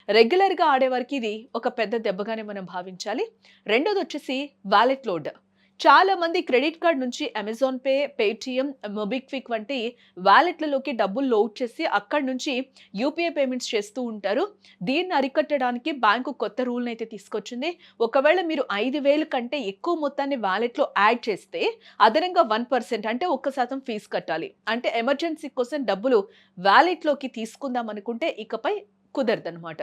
రెగ్యులర్‌గా ఆడేవారికి ఇది ఒక పెద్ద దెబ్బగానే మనం భావించాలి. రెండోదొచ్చేసి వాలెట్ లోడ్. చాలా మంది క్రెడిట్ కార్డ్ నుంచి అమెజాన్ పే, పేటీఎం, మొబిక్విక్ వంటి వాలెట్‌లలోకి డబ్బులు లోడ్ చేసి అక్కడి నుంచి యూపీఐ పేమెంట్స్ చేస్తూ ఉంటారు. దీన్ని అరికట్టడానికి బ్యాంకు కొత్త రూల్‌నైతే తీసుకొచ్చింది. ఒకవేళ మీరు 5,000 కంటే ఎక్కువ మొత్తాన్ని వాలెట్‌లో యాడ్ చేస్తే అదనంగా 1% అంటే 1% ఫీజు కట్టాలి. అంటే ఎమర్జెన్సీ కోసం డబ్బులు వాలెట్‌లోకి తీసుకుందాం అనుకుంటే ఇకపై కుదరదనమాట.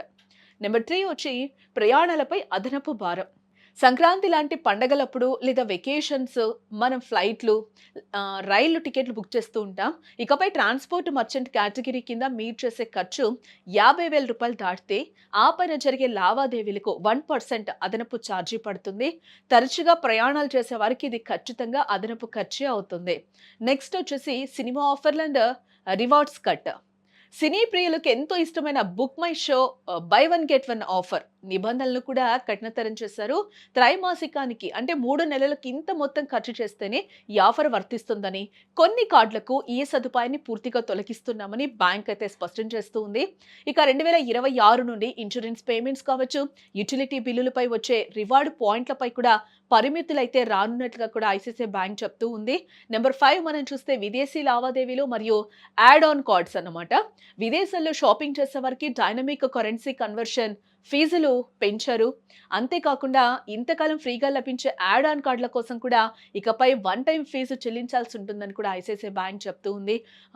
నెంబర్ 3 వచ్చి ప్రయాణాలపై అదనపు భారం. సంక్రాంతి లాంటి పండగలప్పుడు లేదా వెకేషన్స్ మనం ఫ్లైట్‌లు, రైలు టికెట్లు బుక్ చేస్తూ ఉంటాం. ఇకపై ట్రాన్స్‌పోర్ట్ మర్చెంట్ కేటగిరీ కింద మీరు చేసే ఖర్చు రూ. 50,000 దాటితే ఆ పైన జరిగే లావాదేవీలకు 1% అదనపు ఛార్జీ పడుతుంది. తరచుగా ప్రయాణాలు చేసే వారికి ఇది ఖచ్చితంగా అదనపు ఖర్చే అవుతుంది. నెక్స్ట్ వచ్చేసి సినిమా ఆఫర్‌లు అండ్ రివార్డ్స్ కట్. సినీ ప్రియులకు ఎంతో ఇష్టమైన book my show by one get one offer నిబంధనలు కూడా కఠినతరం చేశారు. త్రైమాసికానికి అంటే 3 నెలలకి ఇంత మొత్తం ఖర్చు చేస్తేనే ఈ ఆఫర్ వర్తిస్తుందని, కొన్ని కార్డులకు ఈ సదుపాయాన్ని పూర్తిగా తొలగిస్తున్నామని బ్యాంక్ అయితే స్పష్టం చేస్తూ ఉంది. ఇక 2026 నుండి ఇన్సూరెన్స్ పేమెంట్స్ కావచ్చు, యుటిలిటీ బిల్లులపై వచ్చే రివార్డ్ పాయింట్లపై కూడా పరిమితులైతే రానున్నట్లుగా కూడా ఐసీఐసీఐ బ్యాంక్ చెప్తూ ఉంది. నెంబర్ 5 మనం చూస్తే విదేశీ లావాదేవీలు మరియు యాడ్ ఆన్ కార్డ్స్ అన్నమాట. విదేశాల్లో షాపింగ్ చేసే వారికి డైనమిక్ కరెన్సీ కన్వర్షన్ ఫీజులు పెంచారు. అంతేకాకుండా ఇంతకాలం ఫ్రీగా లభించే యాడ్ ఆన్ కార్డుల కోసం కూడా ఇకపై వన్ టైమ్ ఫీజు చెల్లించాల్సి ఉంటుందని కూడా ఐసీఐసీఐ బ్యాంక్ చెప్తూ ఉంది.